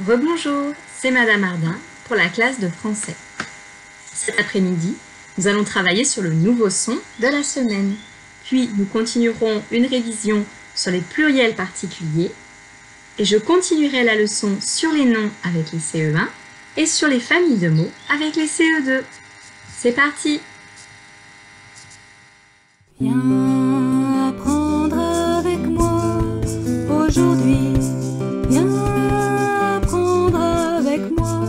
Rebonjour, c'est Madame Ardin pour la classe de français. Cet après-midi, nous allons travailler sur le nouveau son de la semaine. Puis nous continuerons une révision sur les pluriels particuliers et je continuerai la leçon sur les noms avec les CE1 et sur les familles de mots avec les CE2. C'est parti! Viens apprendre avec moi aujourd'hui. Viens apprendre avec moi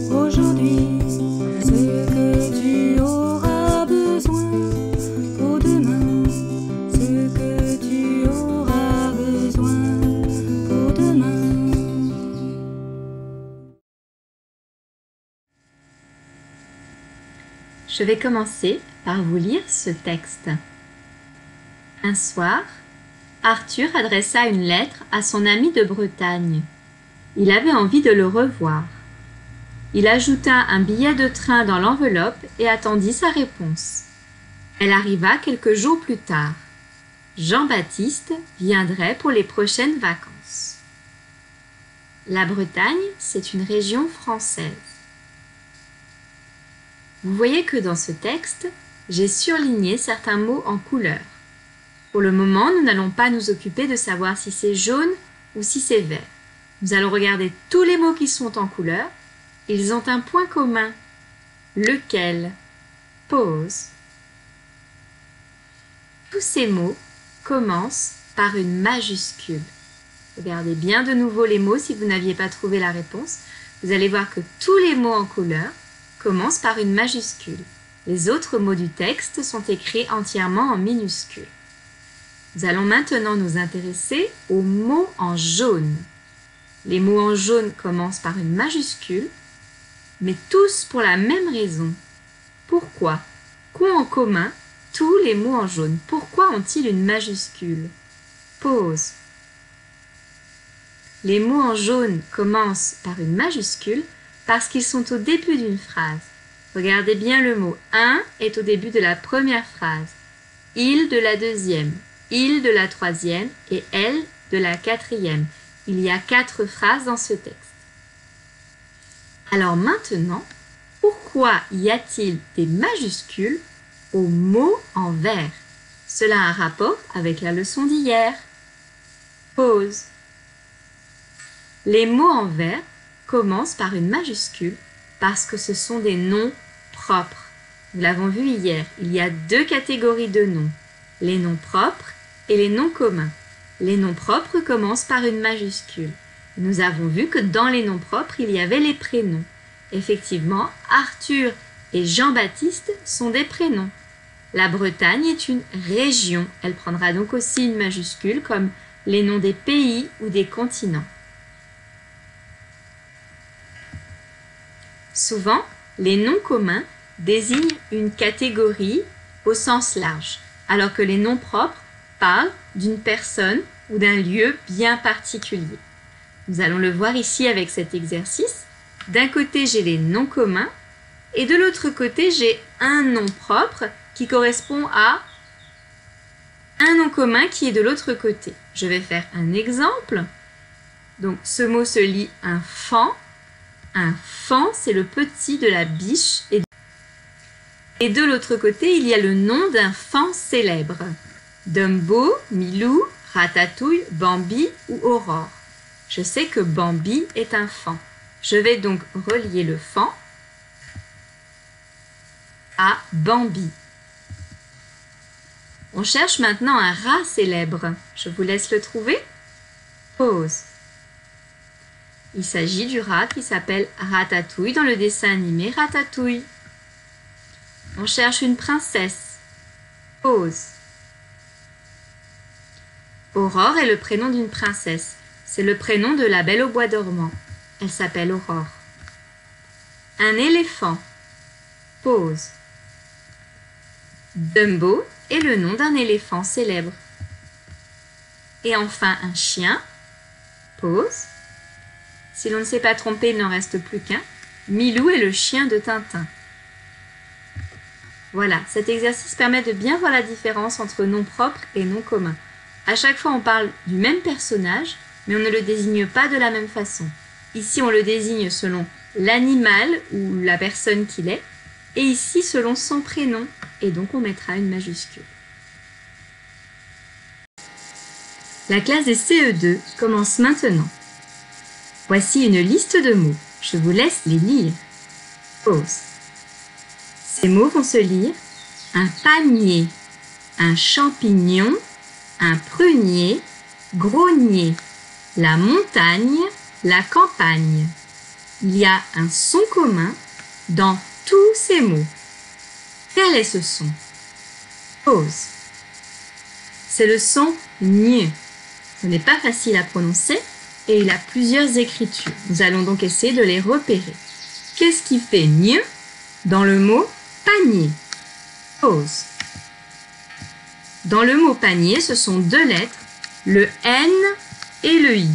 aujourd'hui ce que tu auras besoin pour demain. Ce que tu auras besoin pour demain. Je vais commencer par vous lire ce texte. Un soir, Arthur adressa une lettre à son ami de Bretagne. Il avait envie de le revoir. Il ajouta un billet de train dans l'enveloppe et attendit sa réponse. Elle arriva quelques jours plus tard. Jean-Baptiste viendrait pour les prochaines vacances. La Bretagne, c'est une région française. Vous voyez que dans ce texte, j'ai surligné certains mots en couleur. Pour le moment, nous n'allons pas nous occuper de savoir si c'est jaune ou si c'est vert. Nous allons regarder tous les mots qui sont en couleur. Ils ont un point commun. Lequel? Pause. Tous ces mots commencent par une majuscule. Regardez bien de nouveau les mots si vous n'aviez pas trouvé la réponse. Vous allez voir que tous les mots en couleur commencent par une majuscule. Les autres mots du texte sont écrits entièrement en minuscules. Nous allons maintenant nous intéresser aux mots en jaune. Les mots en jaune commencent par une majuscule, mais tous pour la même raison. Pourquoi? Qu'ont en commun tous les mots en jaune? Pourquoi ont-ils une majuscule? Pause. Les mots en jaune commencent par une majuscule parce qu'ils sont au début d'une phrase. Regardez bien le mot « un » est au début de la première phrase, « il » de la deuxième, « il » de la troisième et « elle » de la quatrième. Il y a 4 phrases dans ce texte. Alors maintenant, pourquoi y a-t-il des majuscules aux mots en vert? Cela a un rapport avec la leçon d'hier. Pause. Les mots en vert commencent par une majuscule parce que ce sont des noms propres. Nous l'avons vu hier, il y a 2 catégories de noms, les noms propres et les noms communs. Les noms propres commencent par une majuscule. Nous avons vu que dans les noms propres, il y avait les prénoms. Effectivement, Arthur et Jean-Baptiste sont des prénoms. La Bretagne est une région. Elle prendra donc aussi une majuscule comme les noms des pays ou des continents. Souvent, les noms communs désignent une catégorie au sens large, alors que les noms propres parlent d'une personne ou d'un lieu bien particulier. Nous allons le voir ici avec cet exercice. D'un côté, j'ai les noms communs et de l'autre côté, j'ai un nom propre qui correspond à un nom commun qui est de l'autre côté. Je vais faire un exemple. Donc, ce mot se lit un fan. Un fan, c'est le petit de la biche. Et de l'autre côté, il y a le nom d'un fan célèbre. Dumbo, Milou, Ratatouille, Bambi ou Aurore. Je sais que Bambi est un fan. Je vais donc relier le fan à Bambi. On cherche maintenant un rat célèbre. Je vous laisse le trouver. Pause. Il s'agit du rat qui s'appelle Ratatouille dans le dessin animé Ratatouille. On cherche une princesse. Pause. Aurore est le prénom d'une princesse. C'est le prénom de la Belle au bois dormant. Elle s'appelle Aurore. Un éléphant. Pause. Dumbo est le nom d'un éléphant célèbre. Et enfin un chien. Pause. Si l'on ne s'est pas trompé, il n'en reste plus qu'un. Milou est le chien de Tintin. Voilà, cet exercice permet de bien voir la différence entre noms propres et noms communs. À chaque fois, on parle du même personnage, mais on ne le désigne pas de la même façon. Ici, on le désigne selon l'animal ou la personne qu'il est. Et ici, selon son prénom. Et donc, on mettra une majuscule. La classe des CE2 commence maintenant. Voici une liste de mots. Je vous laisse les lire. Pause. Ces mots vont se lire un panier, un champignon, un prunier, grognier, la montagne, la campagne. Il y a un son commun dans tous ces mots. Quel est ce son? Pause. C'est le son ñ. Ce n'est pas facile à prononcer et il a plusieurs écritures. Nous allons donc essayer de les repérer. Qu'est-ce qui fait ñ dans le mot panier? Pause. Dans le mot panier, ce sont deux lettres, le N et le I.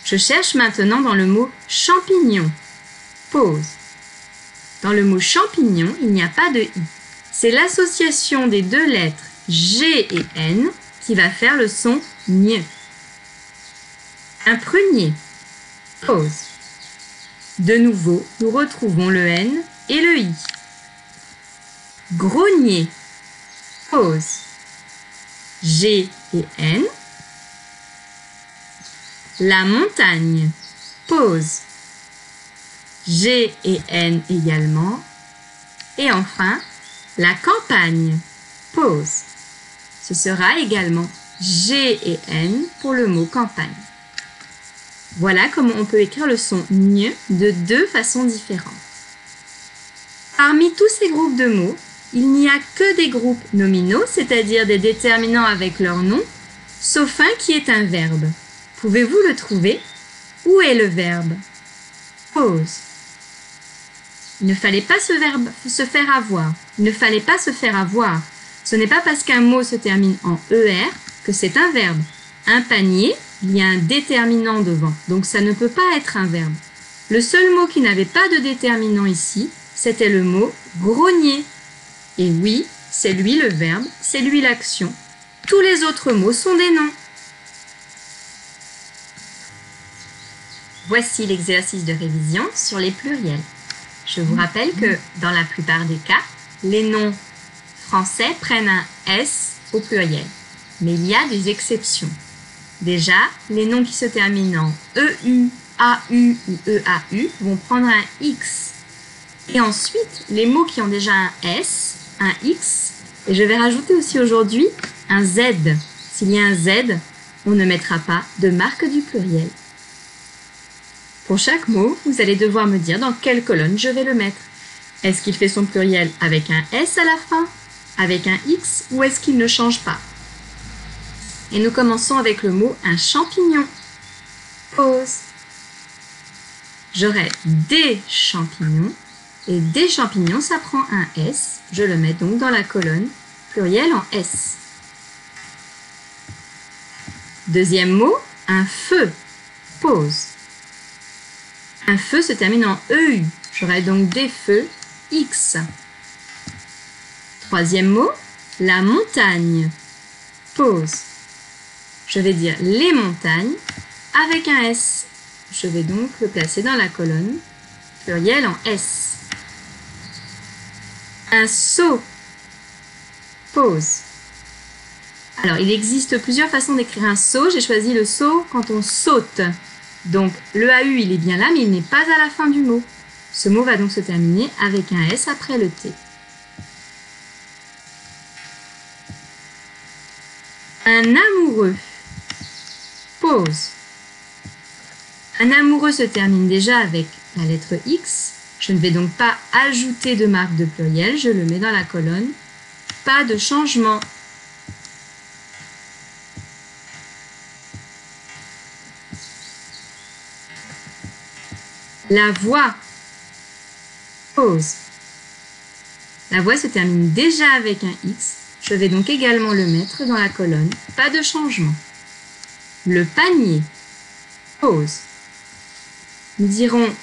Je cherche maintenant dans le mot champignon. Pause. Dans le mot champignon, il n'y a pas de I. C'est l'association des deux lettres G et N qui va faire le son ñ. Un prunier. Pause. De nouveau, nous retrouvons le N et le I. Grognier. Pause. G et N. La montagne. Pause. G et N également. Et enfin, la campagne. Pause. Ce sera également G et N pour le mot campagne. Voilà comment on peut écrire le son ñ de deux façons différentes. Parmi tous ces groupes de mots, il n'y a que des groupes nominaux, c'est-à-dire des déterminants avec leur nom, sauf un qui est un verbe. Pouvez-vous le trouver? Où est le verbe? Pause. Il ne fallait pas se faire avoir. Il ne fallait pas se faire avoir. Ce n'est pas parce qu'un mot se termine en ER que c'est un verbe. Un panier, il y a un déterminant devant, donc ça ne peut pas être un verbe. Le seul mot qui n'avait pas de déterminant ici, c'était le mot grognier. Et oui, c'est lui le verbe, c'est lui l'action. Tous les autres mots sont des noms. Voici l'exercice de révision sur les pluriels. Je vous rappelle que dans la plupart des cas, les noms français prennent un S au pluriel. Mais il y a des exceptions. Déjà, les noms qui se terminent en EU, AU ou EAU vont prendre un X. Et ensuite, les mots qui ont déjà un S, un X, et je vais rajouter aussi aujourd'hui un Z. S'il y a un Z, on ne mettra pas de marque du pluriel. Pour chaque mot, vous allez devoir me dire dans quelle colonne je vais le mettre. Est-ce qu'il fait son pluriel avec un S à la fin, avec un X, ou est-ce qu'il ne change pas? Et nous commençons avec le mot un champignon. Pause. J'aurai des champignons, et des champignons, ça prend un S. Je le mets donc dans la colonne pluriel en S. Deuxième mot, un feu. Pause. Un feu se termine en EU. J'aurai donc des feux X. Troisième mot, la montagne. Pause. Je vais dire les montagnes avec un S. Je vais donc le placer dans la colonne pluriel en S. Un saut. Pause. Alors, il existe plusieurs façons d'écrire un saut. J'ai choisi le saut quand on saute. Donc, le AU, il est bien là, mais il n'est pas à la fin du mot. Ce mot va donc se terminer avec un S après le T. Un amoureux. Pause. Un amoureux se termine déjà avec la lettre X. Je ne vais donc pas ajouter de marque de pluriel. Je le mets dans la colonne. Pas de changement. La voix. Pause. La voix se termine déjà avec un X. Je vais donc également le mettre dans la colonne. Pas de changement. Le panier. Pause. Nous dirons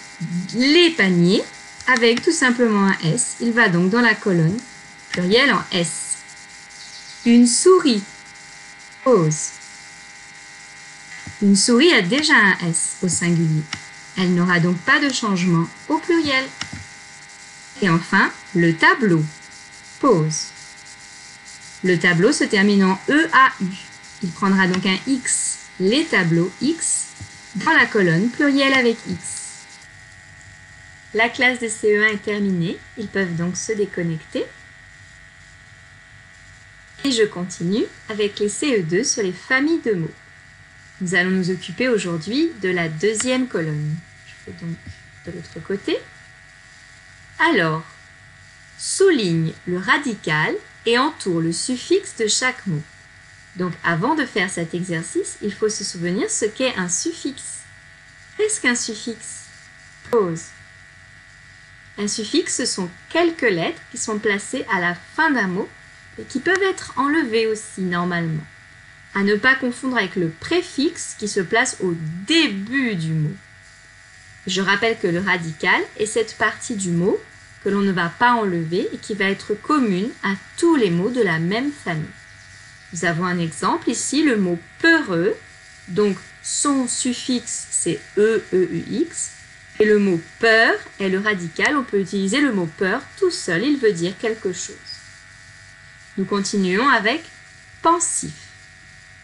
les paniers avec tout simplement un S. Il va donc dans la colonne pluriel en S. Une souris. Pause. Une souris a déjà un S au singulier. Elle n'aura donc pas de changement au pluriel. Et enfin, le tableau. Pause. Le tableau se termine en EAU. Il prendra donc un X. Les tableaux X dans la colonne pluriel avec X. La classe de CE1 est terminée. Ils peuvent donc se déconnecter. Et je continue avec les CE2 sur les familles de mots. Nous allons nous occuper aujourd'hui de la deuxième colonne. Je fais donc de l'autre côté. Alors, souligne le radical et entoure le suffixe de chaque mot. Donc, avant de faire cet exercice, il faut se souvenir ce qu'est un suffixe. Qu'est-ce qu'un suffixe? Pause. Un suffixe, ce sont quelques lettres qui sont placées à la fin d'un mot et qui peuvent être enlevées aussi normalement. À ne pas confondre avec le préfixe qui se place au début du mot. Je rappelle que le radical est cette partie du mot que l'on ne va pas enlever et qui va être commune à tous les mots de la même famille. Nous avons un exemple ici, le mot peureux, donc son suffixe c'est E-E-U-X, et le mot peur est le radical, on peut utiliser le mot peur tout seul, il veut dire quelque chose. Nous continuons avec pensif.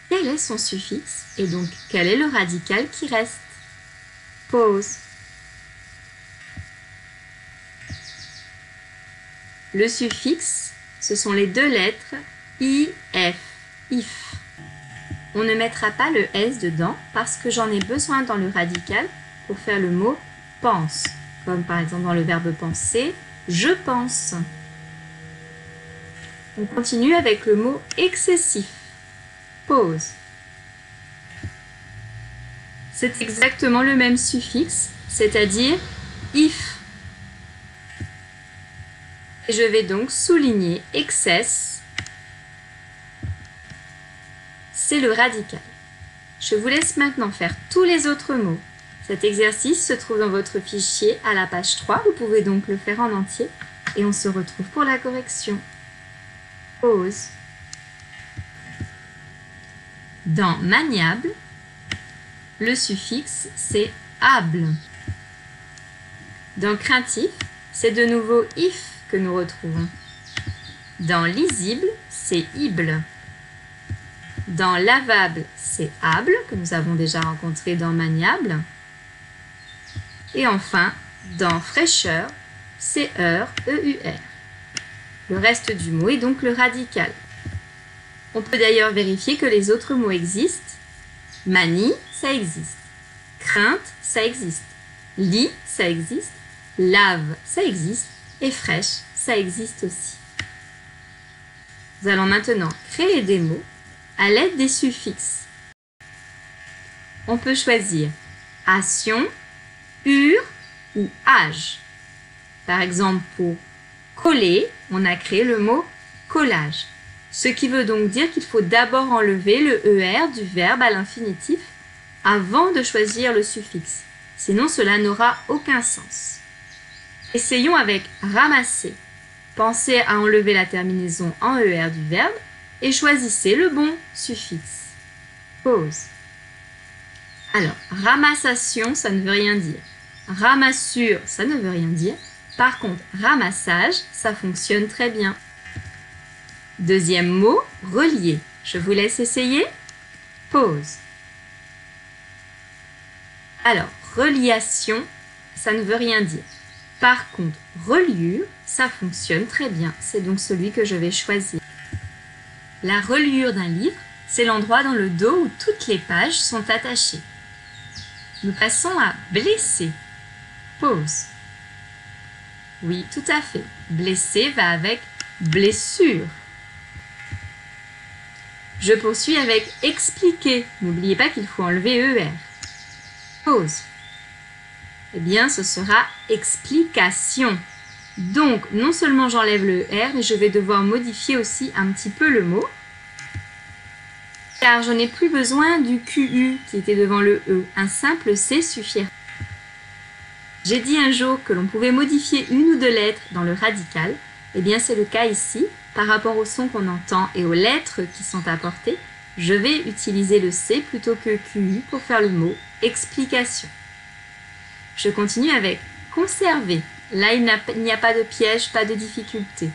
Quel est son suffixe et donc quel est le radical qui reste? Pause. Le suffixe, ce sont les deux lettres IF, if. On ne mettra pas le S dedans parce que j'en ai besoin dans le radical pour faire le mot pense, comme par exemple dans le verbe penser, je pense. On continue avec le mot excessif. Pause. C'est exactement le même suffixe, c'est-à-dire if. Et je vais donc souligner excess. C'est le radical. Je vous laisse maintenant faire tous les autres mots. Cet exercice se trouve dans votre fichier à la page 3. Vous pouvez donc le faire en entier et on se retrouve pour la correction. Pause. Dans maniable, le suffixe c'est able. Dans craintif, c'est de nouveau if que nous retrouvons. Dans lisible, c'est ible. Dans lavable, c'est able, que nous avons déjà rencontré dans maniable. Et enfin, dans fraîcheur, c'est heure, E-U-R. Le reste du mot est donc le radical. On peut d'ailleurs vérifier que les autres mots existent. Manie, ça existe. Crainte, ça existe. Lit, ça existe. Lave, ça existe. Et fraîche, ça existe aussi. Nous allons maintenant créer des mots à l'aide des suffixes. On peut choisir ation, ur ou âge. Par exemple, pour coller, on a créé le mot collage. Ce qui veut donc dire qu'il faut d'abord enlever le ER du verbe à l'infinitif avant de choisir le suffixe. Sinon, cela n'aura aucun sens. Essayons avec ramasser. Pensez à enlever la terminaison en ER du verbe et choisissez le bon suffixe. Pause. Alors, ramassation, ça ne veut rien dire. Ramassure, ça ne veut rien dire. Par contre, ramassage, ça fonctionne très bien. Deuxième mot, relier. Je vous laisse essayer. Pause. Alors, reliation, ça ne veut rien dire. Par contre, reliure, ça fonctionne très bien. C'est donc celui que je vais choisir. La reliure d'un livre, c'est l'endroit dans le dos où toutes les pages sont attachées. Nous passons à blesser. Pause. Oui, tout à fait. Blesser va avec blessure. Je poursuis avec expliquer. N'oubliez pas qu'il faut enlever ER. Pause. Eh bien, ce sera explication. Donc, non seulement j'enlève le ER, mais je vais devoir modifier aussi un petit peu le mot. Car je n'ai plus besoin du QU qui était devant le E. Un simple C suffira. J'ai dit un jour que l'on pouvait modifier une ou deux lettres dans le radical. Eh bien, c'est le cas ici. Par rapport au son qu'on entend et aux lettres qui sont apportées, Je vais utiliser le C plutôt que QU pour faire le mot explication. Je continue avec conserver. Là, il n'y a pas de piège, pas de difficulté.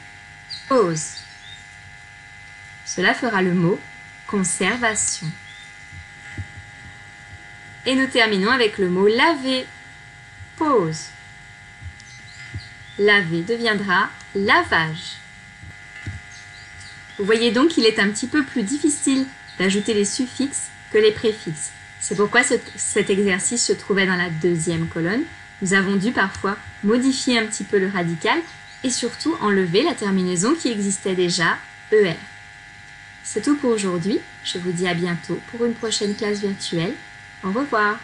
Pause. Cela fera le mot conservation. Et nous terminons avec le mot laver. Pause. Laver deviendra lavage. Vous voyez donc qu'il est un petit peu plus difficile d'ajouter les suffixes que les préfixes. C'est pourquoi cet exercice se trouvait dans la deuxième colonne. Nous avons dû parfois modifier un petit peu le radical et surtout enlever la terminaison qui existait déjà, ER. C'est tout pour aujourd'hui. Je vous dis à bientôt pour une prochaine classe virtuelle. Au revoir.